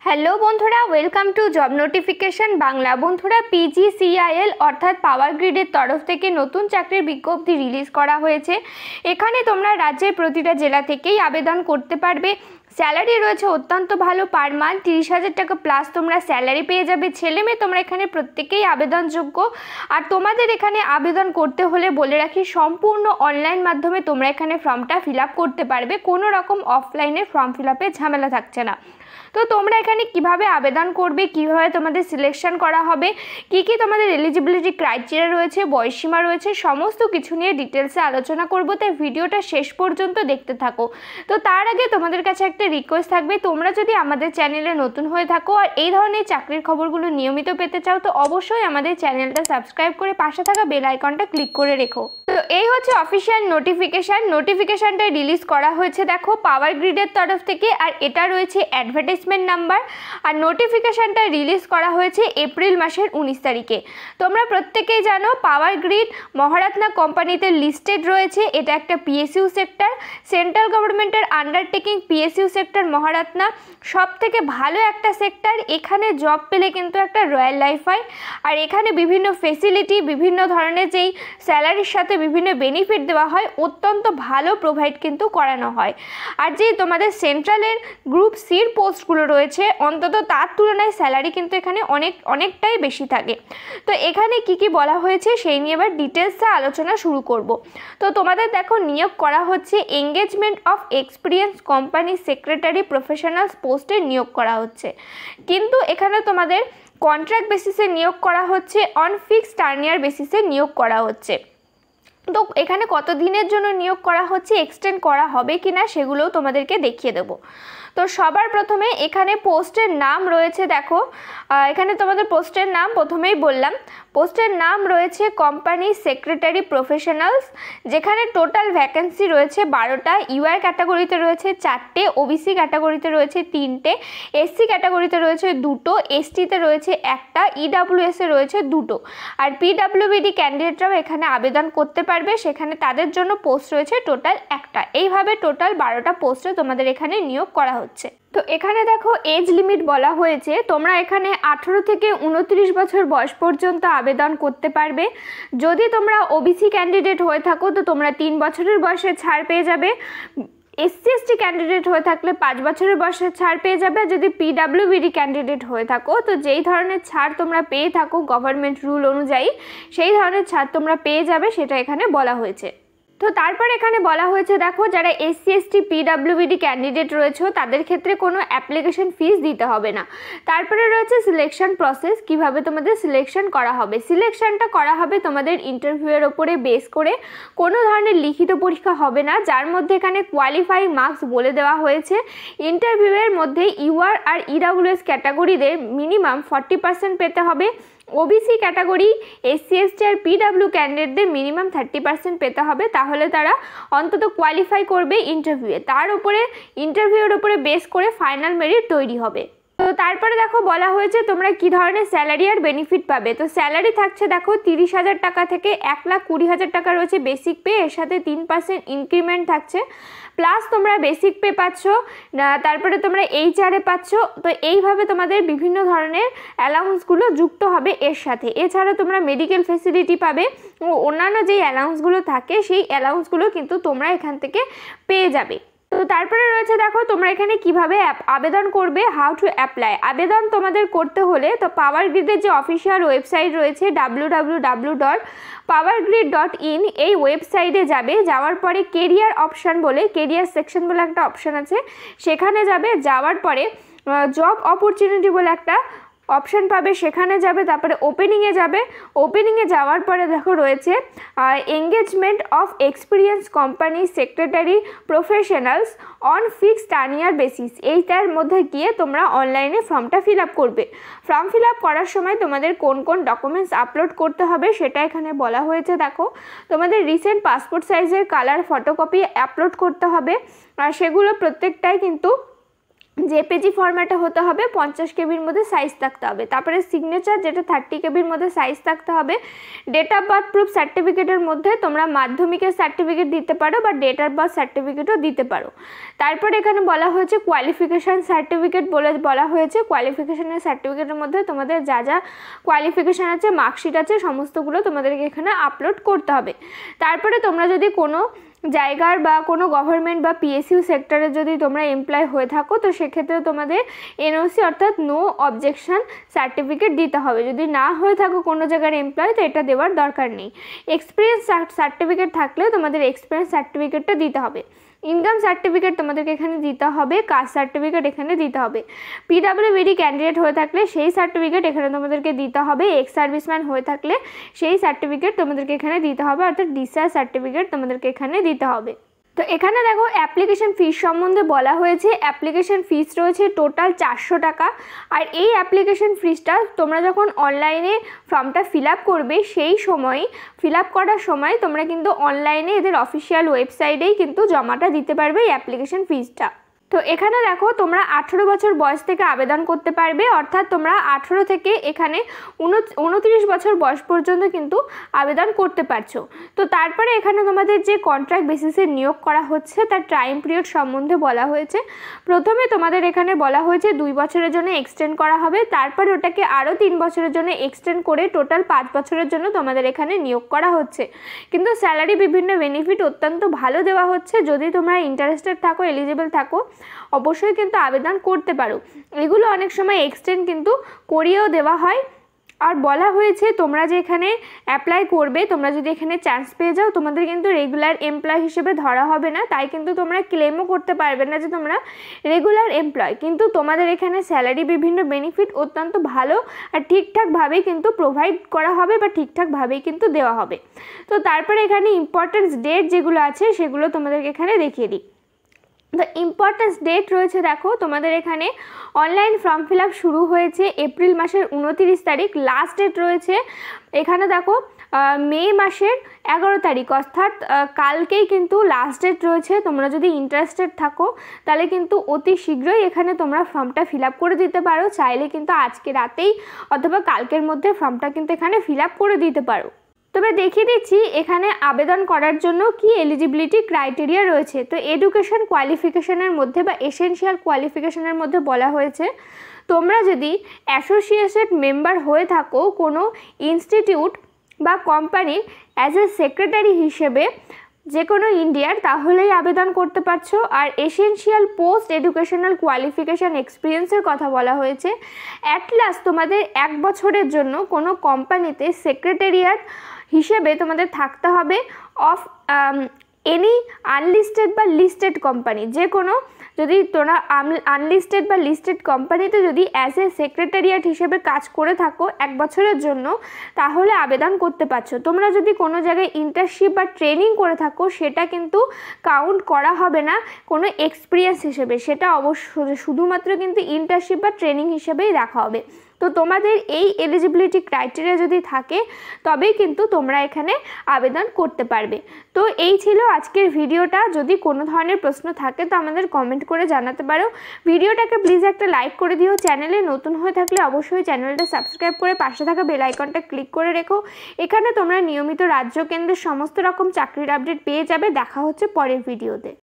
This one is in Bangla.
হ্যালো বন্ধুরা, welcome to job notification Bangla. বন্ধুরা, PGCIL অর্থাৎ পাওয়ার গ্রিডের তরফ থেকে নতুন চাকরির বিজ্ঞপ্তি রিলিজ করা হয়েছে। এখানে তোমরা রাজ্যের প্রতিটা জেলা থেকেই আবেদন করতে পারবে। স্যালারি রয়েছে অত্যন্ত ভালো, পার মান্থ 30,000 টাকা প্লাস তোমরা স্যালারি পেয়ে যাবে। ছেলে মেয়ে তোমরা এখানে প্রত্যেকেই আবেদনযোগ্য। আর তোমাদের এখানে আবেদন করতে হলে বলে রাখি, সম্পূর্ণ অনলাইন মাধ্যমে তোমরা এখানে ফর্মটা ফিল আপ করতে পারবে। কোনো রকম অফলাইনে ফর্ম ফিল আপে ঝামেলা থাকছে না। তো তোমরা এখানে কিভাবে আবেদন করবে, কিভাবে তোমাদের সিলেকশন করা হবে, কি তোমাদের এলিজিবিলিটি ক্রাইটেরিয়া রয়েছে, বয়সীমা রয়েছে, সমস্ত কিছু নিয়ে ডিটেলসে আলোচনা করব। তাই ভিডিওটা শেষ পর্যন্ত দেখতে থাকো। তো তার আগে তোমাদের কাছে একটা রিকোয়েস্ট থাকবে, তোমরা যদি আমাদের চ্যানেলে নতুন হয়ে থাকো আর এই ধরনের চাকরির খবরগুলো নিয়মিত পেতে চাও, তো অবশ্যই আমাদের চ্যানেলটা সাবস্ক্রাইব করে পাশে থাকা বেল আইকনটা ক্লিক করে রেখো। তো এই হচ্ছে অফিসিয়াল নোটিফিকেশনটা রিলিজ করা হয়েছে দেখো পাওয়ার গ্রিডের তরফ থেকে। আর এটা রয়েছে অ্যাডভার্টাইজমেন্ট নাম্বার। আর নোটিফিকেশনটা রিলিজ করা হয়েছে এপ্রিল মাসের 19 তারিখে। তোমরা প্রত্যেকেই জানো পাওয়ার গ্রিড মহারাত্না কোম্পানিতে লিস্টেড রয়েছে। এটা একটা PSU সেক্টর, সেন্ট্রাল গভর্নমেন্টের আন্ডারটেকিং। PSU সেক্টর মহারাত্না সব থেকে ভালো একটা সেক্টর। এখানে জব পেলে কিন্তু একটা রয়্যাল লাইফ হয়। আর এখানে বিভিন্ন ফেসিলিটি, বিভিন্ন ধরনের যেই স্যালারির সাথে বিভিন্ন বেনিফিট দেওয়া হয়, অত্যন্ত ভালো প্রোভাইড কিন্তু করানো হয়। আর যে তোমাদের সেন্ট্রালের গ্রুপ সির পোস্টগুলো রয়েছে, অন্তত তার তুলনায় স্যালারি কিন্তু এখানে অনেকটাই বেশি থাকে। তো এখানে কি বলা হয়েছে সেই নিয়ে এবার ডিটেলসে আলোচনা শুরু করব। তো তোমাদের দেখো নিয়োগ করা হচ্ছে engagement of experience company secretary professionals পোস্টে নিয়োগ করা হচ্ছে। কিন্তু এখানে তোমাদের কন্ট্রাক্ট বেসিসে নিয়োগ করা হচ্ছে, অন ফিক্সড টার্নিয়ার বেসিসে নিয়োগ করা হচ্ছে। তো এখানে কত দিনের জন্য নিয়োগ করা হচ্ছে, এক্সটেন্ড করা হবে কিনা সেগুলোও তোমাদেরকে দেখিয়ে দেবো। তো সবার প্রথমে এখানে পোস্টের নাম রয়েছে দেখো। এখানে তোমাদের পোস্টের নাম প্রথমেই বললাম, পোস্টের নাম রয়েছে কোম্পানি সেক্রেটারি প্রফেশনালস, যেখানে টোটাল ভ্যাকেন্সি রয়েছে 12টা। UR ক্যাটাগরিতে রয়েছে 4টে, OBC ক্যাটাগরিতে রয়েছে 3টে, SC ক্যাটাগরিতে রয়েছে 2টো, STতে রয়েছে 1টা, EWS এ রয়েছে 2টো। আর PWBD ক্যান্ডিডেটরাও এখানে আবেদন করতে পারবে, সেখানে তাদের জন্য পোস্ট রয়েছে টোটাল 1টা। এইভাবে টোটাল 12টা পোস্টে তোমাদের এখানে নিয়োগ করা হচ্ছে। তো এখানে দেখো এজ লিমিট বলা হয়েছে, তোমরা এখানে 18 থেকে 29 বছর বয়স পর্যন্ত আবেদন করতে পারবে। যদি তোমরা OBC ক্যান্ডিডেট হয়ে থাকো তো তোমরা 3 বছরের বয়সে ছাড় পেয়ে যাবে। SC ST ক্যান্ডিডেট হয়ে থাকলে 5 বছরের বয়সে ছাড় পেয়ে যাবে। যদি PWBD ক্যান্ডিডেট হয়ে থাকো তো যেই ধরনের ছাড় তোমরা পেয়ে থাকো গভর্নমেন্ট রুল অনুযায়ী, সেই ধরনের ছাড় তোমরা পেয়ে যাবে, সেটা এখানে বলা হয়েছে। তো তারপর এখানে বলা হয়েছে দেখো, যারা SC ST PWBD ক্যান্ডিডেট রয়েছে তাদের ক্ষেত্রে কোনো অ্যাপ্লিকেশন ফিস দিতে হবে না। তারপরে রয়েছে সিলেকশন প্রসেস, কিভাবে তোমাদের সিলেকশন করা হবে। সিলেকশনটা করা হবে তোমাদের ইন্টারভিউয়ের ওপরে বেস করে, কোনো ধরনের লিখিত পরীক্ষা হবে না, যার মধ্যে এখানে কোয়ালিফাইং মার্কস বলে দেওয়া হয়েছে। ইন্টারভিউয়ের মধ্যে UR আর EWS ক্যাটাগরিদের মিনিমাম 40% পেতে হবে। OBC ক্যাটাগরি, SC ST আর PW ক্যান্ডিডেটদের মিনিমাম 30% পেতে হবে, তাহলে তারা অন্তত কোয়ালিফাই করবে ইন্টারভিউয়ে। তার উপরে ইন্টারভিউর উপরে বেস করে ফাইনাল মেরিট তৈরি হবে। তো তারপরে দেখো বলা হয়েছে তোমরা কি ধরনের স্যালারি আর বেনিফিট পাবে। তো স্যালারি থাকছে দেখো 30,000 টাকা থেকে 1,20,000 টাকা রয়েছে বেসিক পে, এর সাথে 3% ইনক্রিমেন্ট থাকছে, প্লাস তোমরা বেসিক পে পাচ্ছ, তারপরে তোমরা HR পাচ্ছ। তো এইভাবে তোমাদের বিভিন্ন ধরনের অ্যালাউন্সগুলো যুক্ত হবে এর সাথে। এছাড়া তোমরা মেডিকেল ফেসিলিটি পাবে ও অন্যান্য যেই অ্যালাউন্সগুলো থাকে সেই অ্যালাউন্সগুলো কিন্তু তোমরা এখান থেকে পেয়ে যাবে। তো তারপরে রয়েছে দেখো তোমরা এখানে কিভাবে আবেদন করবে, হাউ টু অ্যাপ্লাই। আবেদন তোমাদের করতে হলে তো পাওয়ার গ্রিডের যে অফিসিয়াল ওয়েবসাইট রয়েছে www.powergrid.in, এই ওয়েবসাইটে যাবে। যাওয়ার পরে কেরিয়ার অপশান বলে, কেরিয়ার সেকশন বলে একটা অপশান আছে, সেখানে যাবে। যাওয়ার পরে জব অপরচুনিটি বলে একটা অপশান পাবে, সেখানে যাবে। তারপরে ওপেনিংয়ে যাবে। ওপেনিংয়ে যাওয়ার পরে দেখো রয়েছে engagement of experience company secretary professionals on fixed tenure basis, এইটার মধ্যে গিয়ে তোমরা অনলাইনে ফর্মটা ফিল আপ করবে। ফর্ম ফিল আপ করার সময় তোমাদের কোন কোন ডকুমেন্টস আপলোড করতে হবে সেটা এখানে বলা হয়েছে দেখো। তোমাদের রিসেন্ট পাসপোর্ট সাইজের কালার ফটোকপি আপলোড করতে হবে, আর সেগুলো প্রত্যেকটাই কিন্তু জেপিজি ফরম্যাটে হতে হবে, 50 কেবির মধ্যে সাইজ থাকতে হবে। তারপরে সিগনেচার যেটা 30 কেবির মধ্যে সাইজ থাকতে হবে। ডেট অফ বার্থ প্রুফ সার্টিফিকেটের মধ্যে তোমরা মাধ্যমিকের সার্টিফিকেট দিতে পারো বা ডেট অফ বার্থ সার্টিফিকেটও দিতে পারো। তারপর এখানে বলা হয়েছে কোয়ালিফিকেশান সার্টিফিকেট বলা হয়েছে। কোয়ালিফিকেশানের সার্টিফিকেটের মধ্যে তোমাদের যা যা কোয়ালিফিকেশান আছে, মার্কশিট আছে, সমস্তগুলো তোমাদেরকে এখানে আপলোড করতে হবে। তারপরে তোমরা যদি কোনো জায়গার বা কোনো গভর্নমেন্ট বা পিএসইউ সেক্টরে যদি তোমরা এমপ্লয় হয়ে থাকো, তো সেক্ষেত্রে তোমাদের এনওসি অর্থাৎ নো অবজেকশন সার্টিফিকেট দিতে হবে। যদি না হয়ে থাকো কোনো জায়গার এমপ্লয়, তো এটা দেওয়ার দরকার নেই। এক্সপিরিয়েন্স সার্টিফিকেট থাকলে তোমাদের এক্সপিরিয়েন্স সার্টিফিকেটটা দিতে হবে। ইনকাম সার্টিফিকেট তোমাদেরকে এখানে দিতে হবে। কাস্ট সার্টিফিকেট এখানে দিতে হবে। পিডাব্লিউবিডি ক্যান্ডিডেট হয়ে থাকলে সেই সার্টিফিকেট এখানে তোমাদেরকে দিতে হবে। এক্স সার্ভিসম্যান হয়ে থাকলে সেই সার্টিফিকেট তোমাদেরকে এখানে দিতে হবে, অর্থাৎ ডিসচার্জ সার্টিফিকেট তোমাদেরকে এখানে দিতে হবে। তো এখানে দেখো অ্যাপ্লিকেশন ফিস সম্বন্ধে বলা হয়েছে। অ্যাপ্লিকেশন ফিস রয়েছে টোটাল 400 টাকা। আর এই অ্যাপ্লিকেশন ফিসটা তোমরা যখন অনলাইনে ফর্মটা ফিল আপ করবে, সেই সময় ফিল আপ করার সময় তোমরা কিন্তু অনলাইনে এদের অফিসিয়াল ওয়েবসাইটেই কিন্তু জমাটা দিতে পারবে এই অ্যাপ্লিকেশন ফিসটা। তো এখানে দেখো তোমরা 18 বছর বয়স থেকে আবেদন করতে পারবে, অর্থাৎ তোমরা 18 থেকে এখানে 29 বছর বয়স পর্যন্ত কিন্তু আবেদন করতে পারছো। তো তারপরে এখানে তোমাদের যে কন্ট্রাক্ট বেসিসে নিয়োগ করা হচ্ছে তার টাইম পিরিয়ড সম্বন্ধে বলা হয়েছে। প্রথমে তোমাদের এখানে বলা হয়েছে 2 বছরের জন্য এক্সটেন্ড করা হবে, তারপরে ওটাকে আরও 3 বছরের জন্য এক্সটেন্ড করে টোটাল 5 বছরের জন্য তোমাদের এখানে নিয়োগ করা হচ্ছে। কিন্তু স্যালারি বিভিন্ন বেনিফিট অত্যন্ত ভালো দেওয়া হচ্ছে। যদি তোমরা ইন্টারেস্টেড থাকো, এলিজিবল থাকো, অবশ্যই কিন্তু আবেদন করতে পারো। এগুলো অনেক সময় এক্সটেন্ড কিন্তু করিয়েও দেওয়া হয়। আর বলা হয়েছে তোমরা যে এখানে অ্যাপ্লাই করবে, তোমরা যদি এখানে চান্স পেয়ে যাও, তোমাদের কিন্তু রেগুলার এমপ্লয় হিসেবে ধরা হবে না। তাই কিন্তু তোমরা ক্লেমও করতে পারবে না যে তোমরা রেগুলার এমপ্লয়। কিন্তু তোমাদের এখানে স্যালারি বিভিন্ন বেনিফিট অত্যন্ত ভালো আর ঠিকঠাকভাবেই কিন্তু প্রোভাইড করা হবে বা ঠিকঠাকভাবেই কিন্তু দেওয়া হবে। তো তারপরে এখানে ইম্পর্টেন্স ডেট যেগুলো আছে সেগুলো তোমাদেরকে এখানে দেখিয়ে দিই। তো ইম্পর্টেন্স ডেট রয়েছে, দেখো তোমাদের এখানে অনলাইন ফর্ম ফিল আপ শুরু হয়েছে এপ্রিল মাসের 29 তারিখ। লাস্ট ডেট রয়েছে এখানে দেখো মে মাসের 11 তারিখ, অর্থাৎ কালকেই কিন্তু লাস্ট ডেট রয়েছে। তোমরা যদি ইন্টারেস্টেড থাকো তাহলে কিন্তু অতি শীঘ্রই এখানে তোমরা ফর্মটা ফিল আপ করে দিতে পারো। চাইলে কিন্তু আজকে রাতেই অথবা কালকের মধ্যে ফর্মটা কিন্তু এখানে ফিল আপ করে দিতে পারো। তবে দেখিয়ে দিচ্ছি এখানে আবেদন করার জন্য কি এলিজিবিলিটি ক্রাইটেরিয়া রয়েছে। তো এডুকেশন কোয়ালিফিকেশনের মধ্যে বা এসেনশিয়াল কোয়ালিফিকেশনের মধ্যে বলা হয়েছে তোমরা যদি অ্যাসোসিয়েটেড মেম্বার হয়ে থাকো কোনো ইনস্টিটিউট বা কোম্পানির অ্যাজ এ সেক্রেটারি হিসেবে যে কোনো ইন্ডিয়ার, তাহলেই আবেদন করতে পারছো। আর এসেনশিয়াল পোস্ট এডুকেশনাল কোয়ালিফিকেশান এক্সপিরিয়েন্সের কথা বলা হয়েছে। অ্যাট লাস্ট তোমাদের 1 বছরের জন্য কোনো কোম্পানিতে সেক্রেটারিয়াট হিসেবে তোমাদের থাকতে হবে অফ এনি আনলিস্টেড বা লিস্টেড কোম্পানি। যে কোনো যদি তোমরা আনলিস্টেড বা লিস্টেড কোম্পানিতে যদি অ্যাজ এ সেক্রেটারিয়াট হিসেবে কাজ করে থাকো 1 বছরের জন্য, তাহলে আবেদন করতে পারছো। তোমরা যদি কোনো জায়গায় ইন্টার্নশিপ বা ট্রেনিং করে থাকো, সেটা কিন্তু কাউন্ট করা হবে না কোনো এক্সপিরিয়েন্স হিসেবে, সেটা অবশ্যই শুধুমাত্র কিন্তু ইন্টার্নশিপ বা ট্রেনিং হিসেবেই রাখা হবে। তো তোমাদের এই এলিজিবিলিটি ক্রাইটেরিয়া যদি থাকে তবেই কিন্তু তোমরা এখানে আবেদন করতে পারবে। তো এই ছিল আজকের ভিডিওটা। যদি কোনো ধরনের প্রশ্ন থাকে তো আমাদের কমেন্ট করে জানাতে পারো। ভিডিওটাকে প্লিজ একটা লাইক করে দিও। চ্যানেলে নতুন হয়ে থাকলে অবশ্যই চ্যানেলটা সাবস্ক্রাইব করে পাশে থাকা বেল আইকনটা ক্লিক করে রেখো। এখানে তোমরা নিয়মিত রাজ্য কেন্দ্রের সমস্ত রকম চাকরির আপডেট পেয়ে যাবে। দেখা হচ্ছে পরের ভিডিওতে।